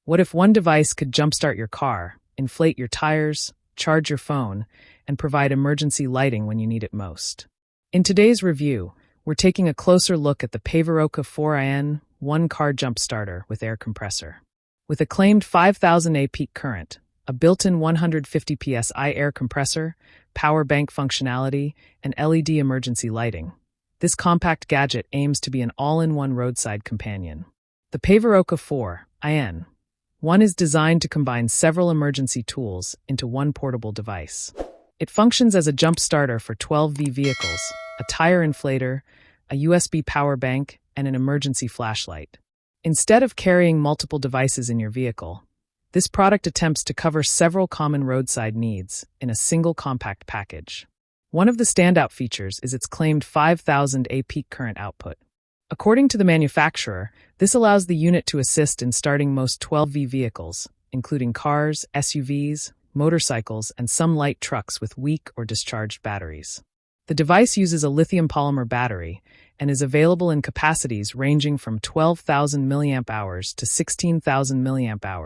What if one device could jumpstart your car, inflate your tires, charge your phone, and provide emergency lighting when you need it most? In today's review, we're taking a closer look at the PAIVIROKU 4IN one-car jumpstarter with air compressor. With a claimed 5,000 A peak current, a built-in 150 psi air compressor, power bank functionality, and LED emergency lighting, this compact gadget aims to be an all-in-one roadside companion. The PAIVIROKU 4IN One is designed to combine several emergency tools into one portable device. It functions as a jump starter for 12V vehicles, a tire inflator, a USB power bank, and an emergency flashlight. Instead of carrying multiple devices in your vehicle, this product attempts to cover several common roadside needs in a single compact package. One of the standout features is its claimed 5,000 A peak current output. According to the manufacturer, this allows the unit to assist in starting most 12V vehicles, including cars, SUVs, motorcycles, and some light trucks with weak or discharged batteries. The device uses a lithium polymer battery and is available in capacities ranging from 12,000 mAh to 16,000 mAh,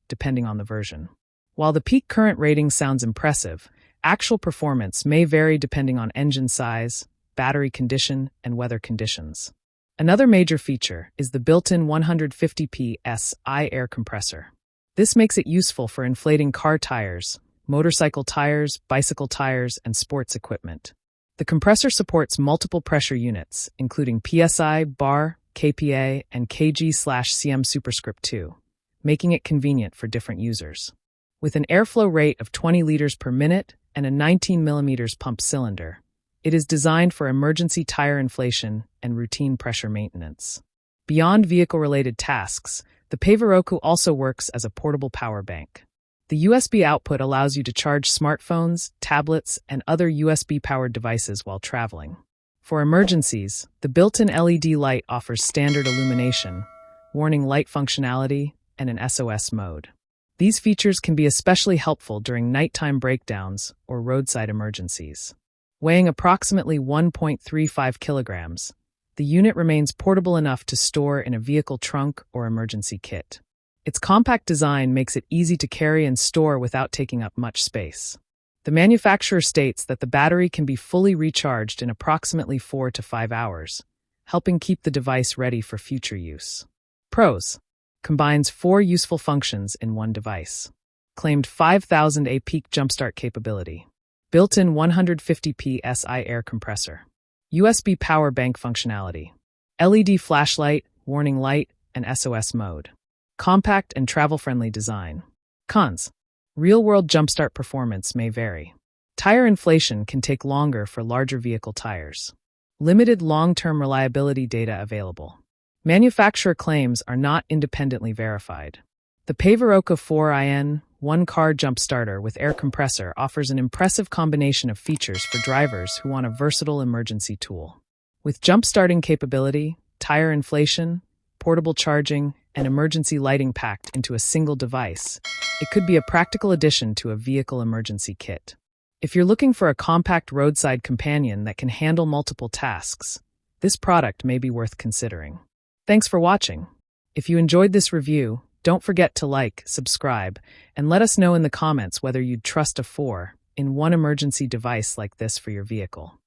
depending on the version. While the peak current rating sounds impressive, actual performance may vary depending on engine size, battery condition, and weather conditions. Another major feature is the built-in 150 psi air compressor. This makes it useful for inflating car tires, motorcycle tires, bicycle tires, and sports equipment. The compressor supports multiple pressure units, including PSI, bar, kPa, and kg/cm superscript 2, making it convenient for different users. With an airflow rate of 20 liters per minute and a 19 millimeters pump cylinder, it is designed for emergency tire inflation and routine pressure maintenance. Beyond vehicle-related tasks, the PAIVIROKU also works as a portable power bank. The USB output allows you to charge smartphones, tablets, and other USB-powered devices while traveling. For emergencies, the built-in LED light offers standard illumination, warning light functionality, and an SOS mode. These features can be especially helpful during nighttime breakdowns or roadside emergencies. Weighing approximately 1.35 kilograms, the unit remains portable enough to store in a vehicle trunk or emergency kit. Its compact design makes it easy to carry and store without taking up much space. The manufacturer states that the battery can be fully recharged in approximately 4 to 5 hours, helping keep the device ready for future use. Pros: combines 4 useful functions in one device. Claimed 5,000 A peak jumpstart capability. Built-in 150 psi air compressor. USB power bank functionality. LED flashlight, warning light, and SOS mode. Compact and travel-friendly design. Cons: real-world jumpstart performance may vary. Tire inflation can take longer for larger vehicle tires. Limited long-term reliability data available. Manufacturer claims are not independently verified. The PAIVIROKU 4IN one-car jumpstarter with air compressor offers an impressive combination of features for drivers who want a versatile emergency tool. With jump-starting capability, tire inflation, portable charging, and emergency lighting packed into a single device, it could be a practical addition to a vehicle emergency kit. If you're looking for a compact roadside companion that can handle multiple tasks, this product may be worth considering. Thanks for watching. If you enjoyed this review, don't forget to like, subscribe, and let us know in the comments whether you'd trust a 4-in-1 emergency device like this for your vehicle.